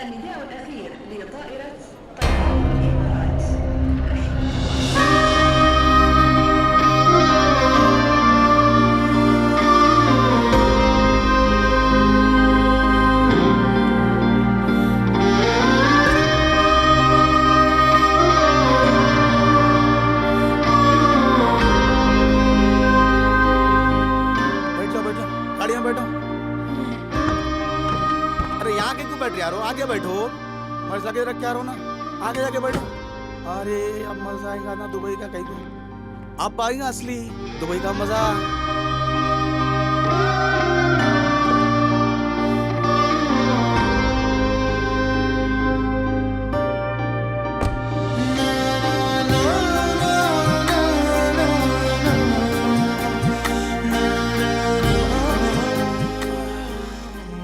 النداء الأخير لطائرة طيران الإمارات. बैठ यारो, आगे बैठो। मर्ज लगे रख के आ रहो ना, आगे जाके बैठो। अरे अब मजा आएगा ना दुबई का कहीं को। अब आएगा असली दुबई का मजा।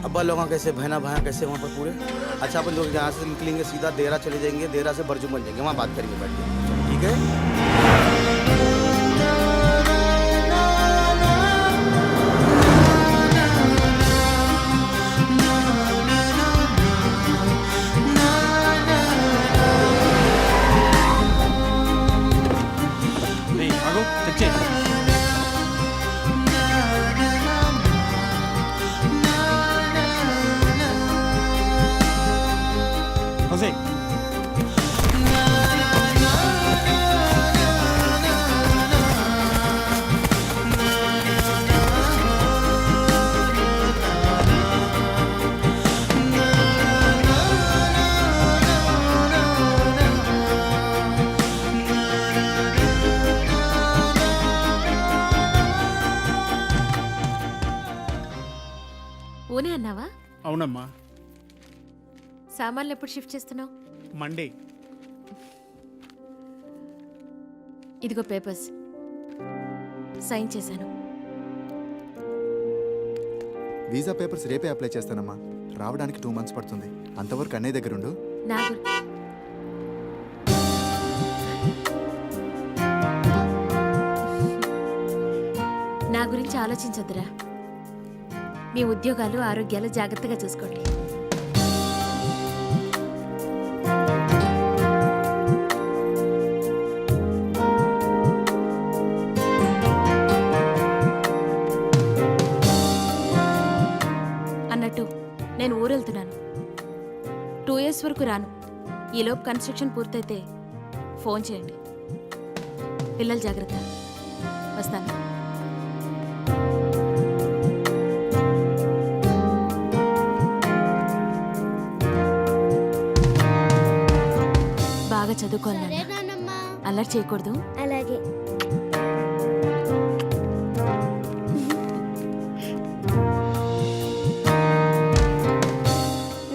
अब्बा लोग कैसे, बहना भाया कैसे वहाँ पर पूरे। अच्छा अपन लोग यहाँ से निकलेंगे सीधा देरा चले जाएंगे, देरा से बरजू बन जाएंगे, वहाँ बात करेंगे बैठ के, ठीक है। Jose. ఊనే అన్నావా? అవునమ్మా. సామాన్లు ఎప్పుడు షిఫ్ట్ చేస్తున్నావు? మండే. ఇదిగో పేపర్స్ సైన్ చేశాను. వీసా పేపర్స్ రేపే అప్లై చేస్తానమ్మా. రావడానికి 2 months పడుతుంది. అంతవరకు అన్నయ్య దగ్గర ఉండు. నా గురించి ఆలోచించొద్దురా. మీ ఉద్యోగాలు ఆరోగ్యాలు జాగ్రత్తగా చూసుకోండి. అన్నట్టు నేను ఊరెళ్తున్నాను. 2 years వరకు రాను. ఈలోపు కన్స్ట్రక్షన్ పూర్తయితే ఫోన్ చేయండి. పిల్లలు జాగ్రత్త. వస్తాను. బాగా చదువుకోవాలి. అల్లరి చేయకూడదు. అలాగే.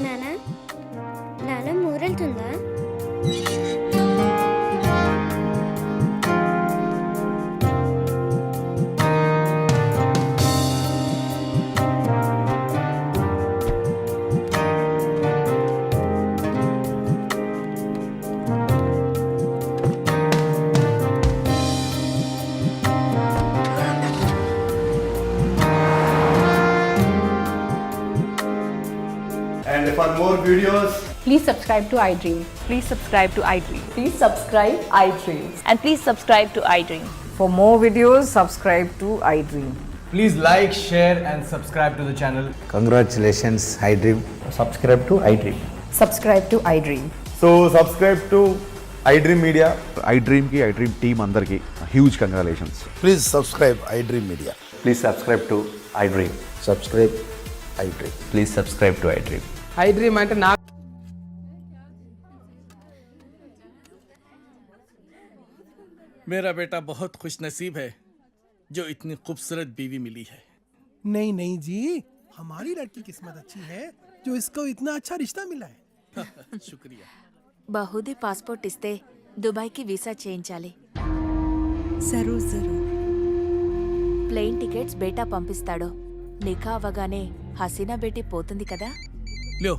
నానా, నాన్న ఊరెళ్తుందా? And for more videos, please subscribe to iDream. Please subscribe to iDream. Please subscribe iDream. And please subscribe to iDream. For more videos, subscribe to iDream. Please like, share and subscribe to the channel. Congratulations, iDream. Subscribe to iDream. Subscribe to iDream. So subscribe to iDream Media. iDream ki iDream team andarki huge congratulations. please subscribe iDream Media. Please subscribe to iDream. Subscribe iDream. Please subscribe to iDream. iDream అంటే నా मेरा बेटा बहुत खुशनसीब है जो इतनी खूबसूरत बीवी मिली है। नहीं नहीं जी, हमारी लड़की किस्मत अच्छी है जो इसको इतना अच्छा रिश्ता मिला है। शुक्रिया। బహుదీ పాస్పోర్ట్ ఇస్తే దుబాయ్కి వీసా చేయించాలి. जरूर जरूर. ప్లేన్ టికెట్స్ బేటా పంపిస్తాడో. నిఖా అవగానే హసీనా బేటీ పోతుంది కదా. लो,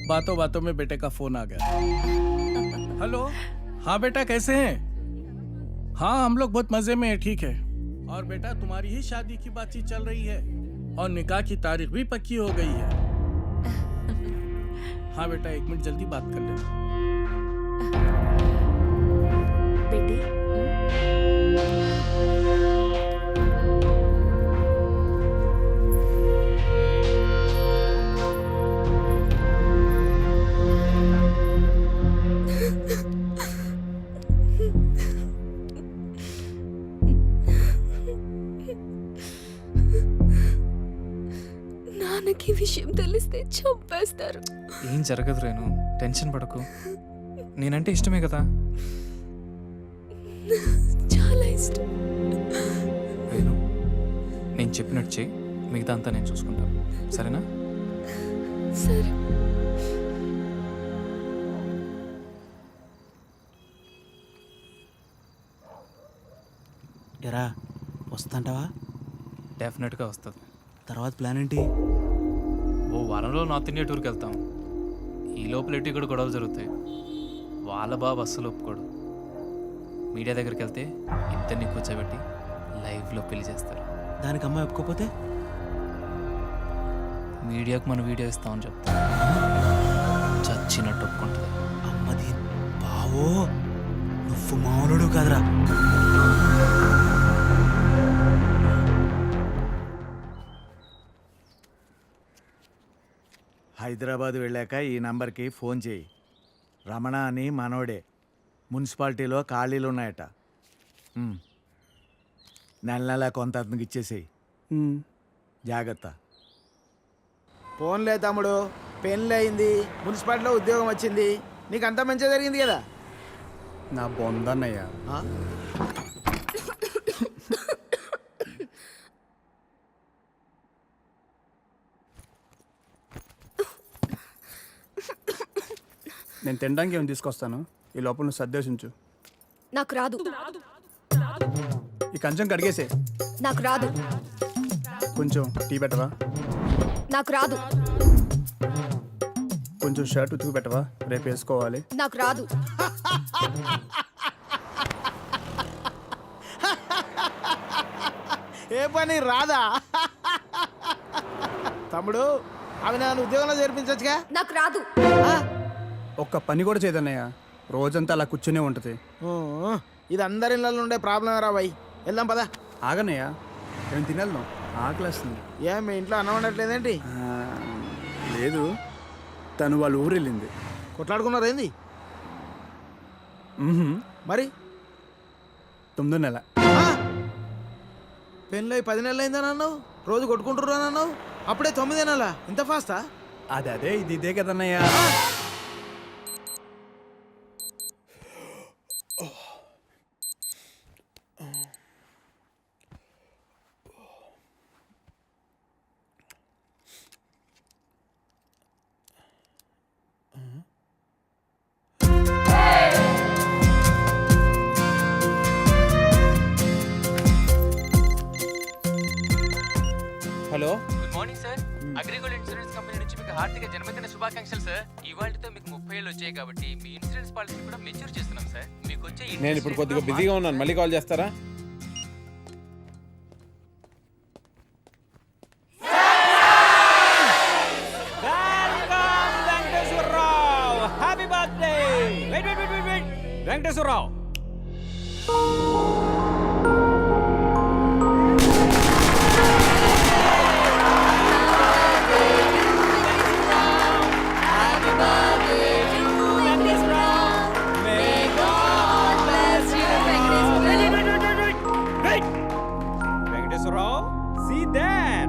बातों बातों में बेटे का फोन आ गया। हेलो, हाँ बेटा कैसे हैं? हाँ हम लोग बहुत मजे में हैं, ठीक है। और बेटा तुम्हारी ही शादी की बातचीत चल रही है और निकाह की तारीख भी पक्की हो गई है। हाँ बेटा 1 मिनट जल्दी बात कर लेना। बेटी నాన్నకి విషయం తెలిస్తే చంపేస్తారు. ఏం జరగదు రేణు, టెన్షన్ పడకు. నేనంటే ఇష్టమే కదా. చాలా ఇష్టం. రేణు, నేను చెప్పినట్టు చెయ్యి, మిగతా అంతా నేను చూసుకుంటాను, సరేనా? సరే. ఎరా వస్తుంటావా? డెఫినెట్గా వస్తుంది. తర్వాత ప్లాన్ ఏంటి? ఓ వారంలో నార్త్ ఇండియా టూర్కి వెళ్తాం. ఈ లోపల ఎటు ఇక్కడ గొడవలు జరుగుతాయి. వాళ్ళ బాబు అస్సలు ఒప్పుకోడు. మీడియా దగ్గరికి వెళ్తే ఇద్దరిని కూర్చోబెట్టి లైవ్లో పెళ్లి చేస్తారు. దానికి అమ్మాయి ఒప్పుకోపోతే మీడియాకు మన వీడియో ఇస్తామని చెప్తా. చచ్చినట్టు ఒప్పుకుంటుంది. అమ్మది బావో, నువ్వు మామూలుడు కాదురా. హైదరాబాద్ వెళ్ళాక ఈ నంబర్కి ఫోన్ చేయి. రమణ అని మనోడే. మున్సిపాలిటీలో ఖాళీలు ఉన్నాయట. నెల నెల కొంత అతనికి ఇచ్చేసేయి. జాగ్రత్త. ఫోన్లే తమ్ముడు, పెళ్ళి అయింది, మున్సిపాలిటీలో ఉద్యోగం వచ్చింది, నీకు అంతా మంచిగా జరిగింది కదా. నా బొందన్నయ్య. నేను తినడానికి ఏమైనా తీసుకొస్తాను, ఈ లోపల నువ్వు సర్దేశించు. నాకు రాదు. ఈ కంచం కడిగేసే. నాకు రాదు. కొంచెం టీ పెట్టవా? నాకు రాదు. కొంచెం షర్ట్ ఉతుకు పెట్టవా, రేపు వేసుకోవాలి. నాకు రాదు. ఏ పని రాదా? తమ్ముడు, అవి నన్ను ఉద్యోగంలో చేర్పించచ్చుగా. నాకు రాదు. ఒక్క పని కూడా చేయదన్నయ్య, రోజంతా అలా కూర్చునే ఉంటుంది. ఇది అందరి ఇళ్ళలో ఉండే ప్రాబ్లం రా బాయ్. వెళ్దాం పదా. ఆగన్నయ్య, నేను తినేద్దాం, ఆకలేస్తుంది. ఏం మీ ఇంట్లో అన్నం వండట్లేదేంటి? లేదు, తను వాళ్ళ ఊరు వెళ్ళింది. కొట్లాడుకున్నారు ఏంది? మరి 9వ నెల. పెళ్ళి 10 నెలలు అయిందని అన్నావు, రోజు కొట్టుకుంటుర్రు అని అన్నావు, అప్పుడే 9 నెలలా? ఇంత ఫాస్టా? అదే ఇదే కదన్నయ్య. Hello, good morning sir. Agrigold insurance company నుంచి మీకు హార్దిక జన్మదిన శుభాకాంక్షలు సార్. ఇవాళతో మీకు 30 ఏళ్ళు వచ్చాయి కాబట్టి మీ ఇన్సూరెన్స్ పాలసీ కూడా మెచ్యూర్ చేస్తున్నాం సార్. మీకు వచ్చే నేను ఇప్పుడు కొద్దిగా బిజీగా ఉన్నాను, మళ్ళీ కాల్ చేస్తారా? Happy birthday. Venkateswararao. See that?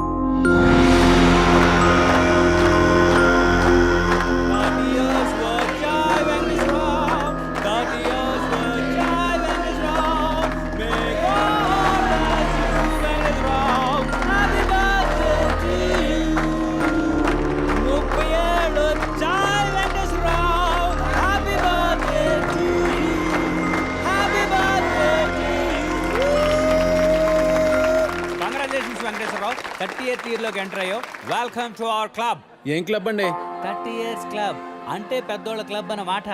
30 ఇయర్లోకి ఎంటర్ అయ్యో వెల్కమ్ టు అవర్ క్లబ్. ఏం క్లబ్ అండి? 30 ఇయర్స్ క్లబ్ అంటే పెద్దోళ్ళ క్లబ్ అన్నమాట.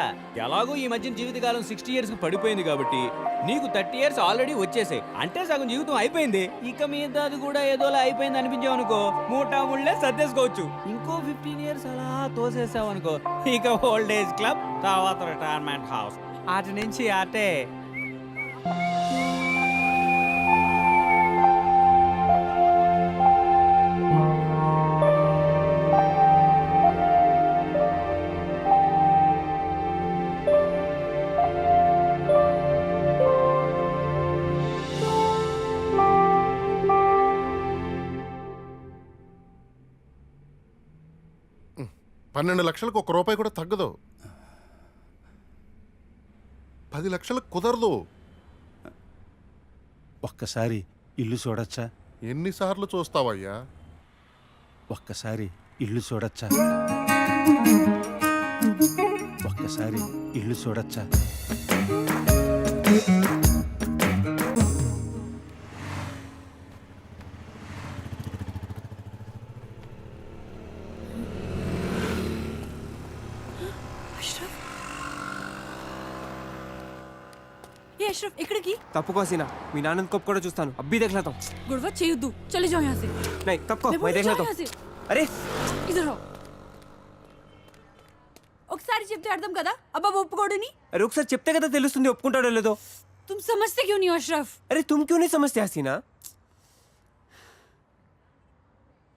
ఎలాగో ఈ మధ్యన జీవితకాలం 60 ఇయర్స్ కి పడిపోయింది కాబట్టి నీకు 30 ఇయర్స్ ఆల్రెడీ వచ్చేసాయి, అంటే సగం జీవితం అయిపోయింది. ఇక మీద అది కూడా ఏదోలా అయిపోయింది అనిపించావు అనుకో, మూటా ముళ్ళే సర్దేసుకోవచ్చు. ఇంకో 15 ఇయర్స్ అలా తోసేసావు అనుకో, ఇక ఓల్డ్ ఏజ్ క్లబ్, తర్వాత రిటైర్మెంట్ హౌస్, అటు నుంచి అటే. $12 లక్షలకు ₹1 కూడా తగ్గదు. 10 లక్షలకు కుదరదు. ఒక్కసారి ఇల్లు చూడొచ్చా? ఎన్నిసార్లు చూస్తావయ్యా? ఒక్కసారి ఇల్లు చూడొచ్చా? ఒక్కసారి ఇల్లు చూడొచ్చా? अशरफ इकड़की తప్పుకో సీనా, మీ నాన్న కప్ కూడా చూస్తాను. అబ్బి देखलाता हूं. गुड़वा చేయొద్దు, चले जाओ यहाँ से. नहीं తప్పుకో, मैं देखलाता हूं. అరే इधर आओ. ఒకసారి చెప్తే అర్థం కదా, అబ్బా ఒప్పుకోడని. अरे ఒకసారి చెప్తే కదా తెలుస్తుంది ఒప్పుకుంటాడో లేదో. तुम समझते क्यों नहीं हो अशरफ? अरे तुम क्यों नहीं समझते हसीना?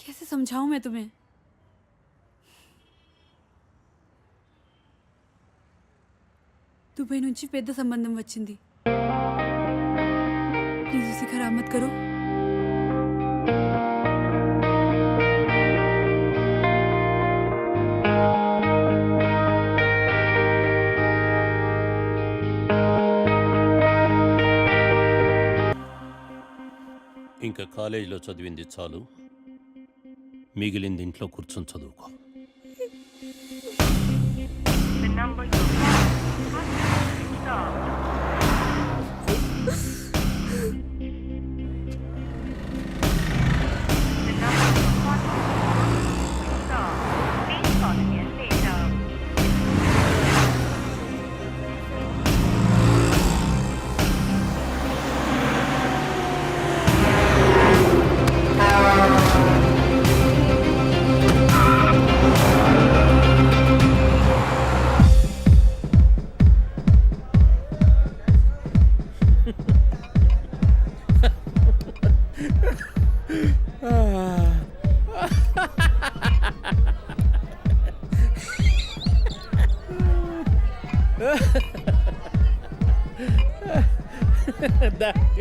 कैसे समझाऊं मैं तुम्हें? దుబాయ్ నుంచి పెద్ద సంబంధం వచ్చింది. ప్లీజ్ उसे खराब मत करो. ఇంకా కాలేజీలో చదివింది చాలు, మిగిలింది ఇంట్లో కూర్చొని చదువుకో.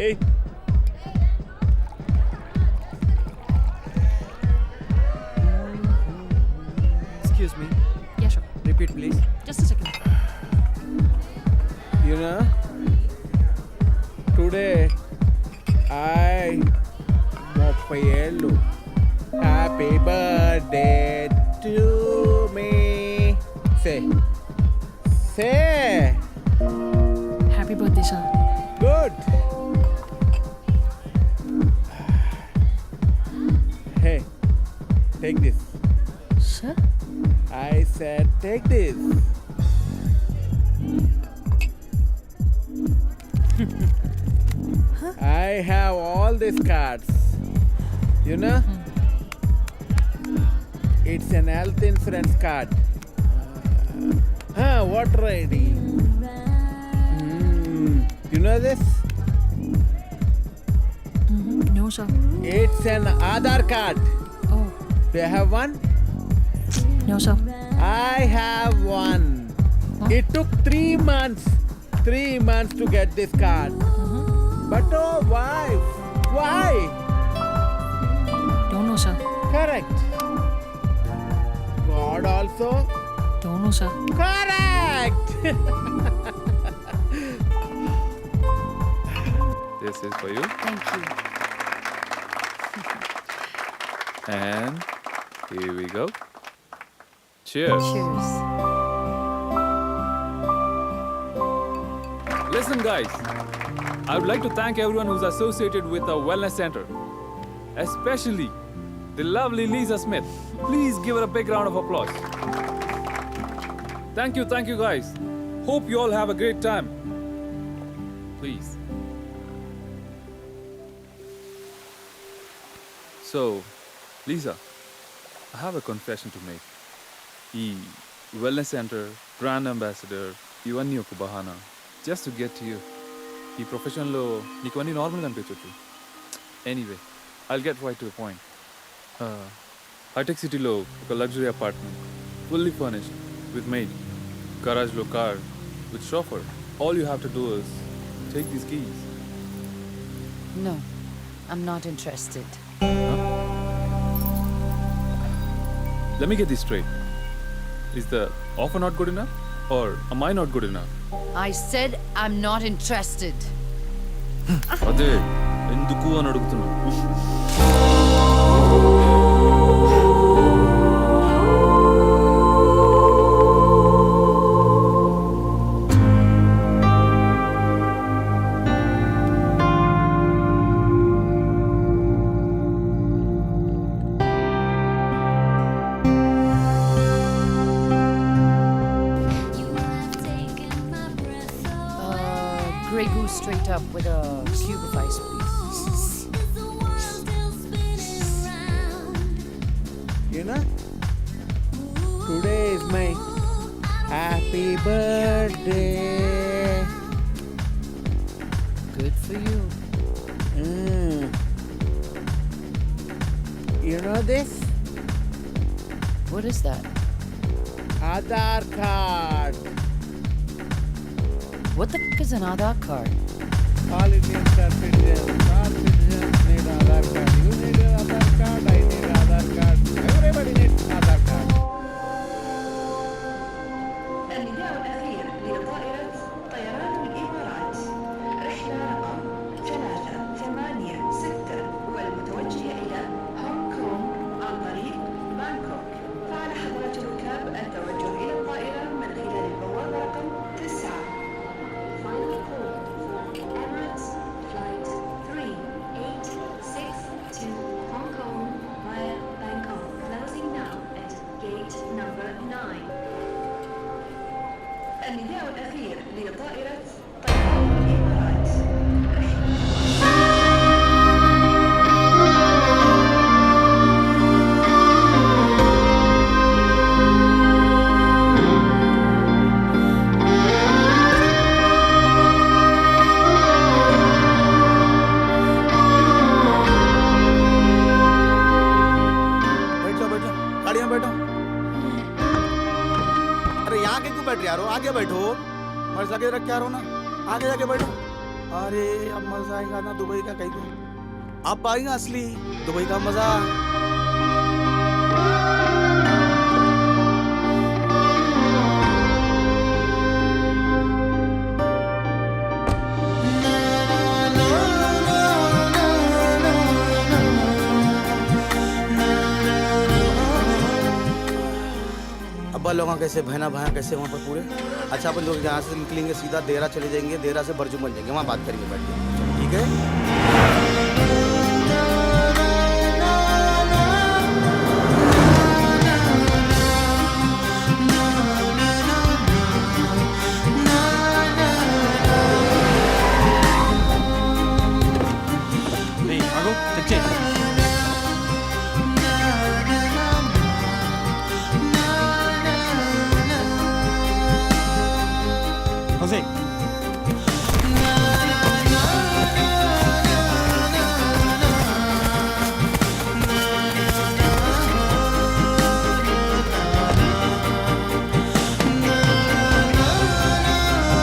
Hey. Excuse me. Yeah, sure. Repeat please. Just a second. You know, today I Mopaelu. Happy birthday to me. Say. Happy birthday, sir. Good. Hey, take this. Sir? I said take this. I have all these cards. You know? It's an health insurance card. Water ID. You know this? No, sir. It's an Aadhaar card. Oh, Do you have one? no, sir. I have one. It took 3 months. 3 months to get this card. But oh, wife, why? Don't know, sir. Correct. God also? Don't know, sir. Correct. This is for you. Thank you. And here we go. Cheers. Cheers. Listen, guys. I would like to thank everyone who's associated with our wellness center, especially the lovely Lisa Smith. Please give her a big round of applause. Thank you guys. Hope you all have a great time. Please. So, Lisa, I have a confession to make. ఈ wellness centre brand ambassador ఇవన్నీ ఒక బహానా just to get you. ఈ ప్రొఫెషన్లో నీకు అన్నీ నార్మల్గా అనిపించవచ్చు. Anyway I'll get right to the point. Hitech సిటీలో ఒక luxury apartment fully furnished with maid, గరాజ్లో car with chauffeur. All you have to do is take these keys. No, I'm not interested. Let me get this straight. Is the offer not good enough? Or am I not good enough? I said I'm not interested. అదే ఎందుకు అని అడుగుతున్నా. Grey Goose straight up with a cube of ice, please. You know, today is my happy birthday. Good for you. You know this? What is that? Aadhaar card. What the f*** is an Aadhaar card? All Indians are citizens. All citizens need Aadhaar card. You need an Aadhaar card. I need Aadhaar card. Everybody needs Aadhaar card. النداء الأخير لطائرة طيران الإمارات رحلة رقم 386 والمتوجهة إلى هونغ كونغ عن طريق بانكوك. فعلى حضرة الركاب التوجه إلى الطائرة من خلال البوابة رقم 9. Final call for Emirates Flight 3862 to Hong Kong via Bangkok. Closing now at gate number 9. النداء الأخير لطائرة طيران الإمارات बैठ जाओ गाड़ी में बैठो. अरे यहाँ के क्यों बैठ रहे यारो? आगे बैठो. मर्ज लगे रख के आ रहो ना. आगे जाके बैठो. अरे अब मजा आएगा ना दुबई का कहीं को. अब आएगा असली दुबई का मजा. अब्बा लोग कैसे बहना भाया कैसे वहाँ पर पूरे. अच्छा अपन लोग यहाँ से निकलेंगे सीधा देहरा चले जाएंगे. देहरा से बरजू बन जाएंगे. वहाँ बात करेंगे बैठ के. ठीक है. ఆగు చెక్ చేయి. హోసే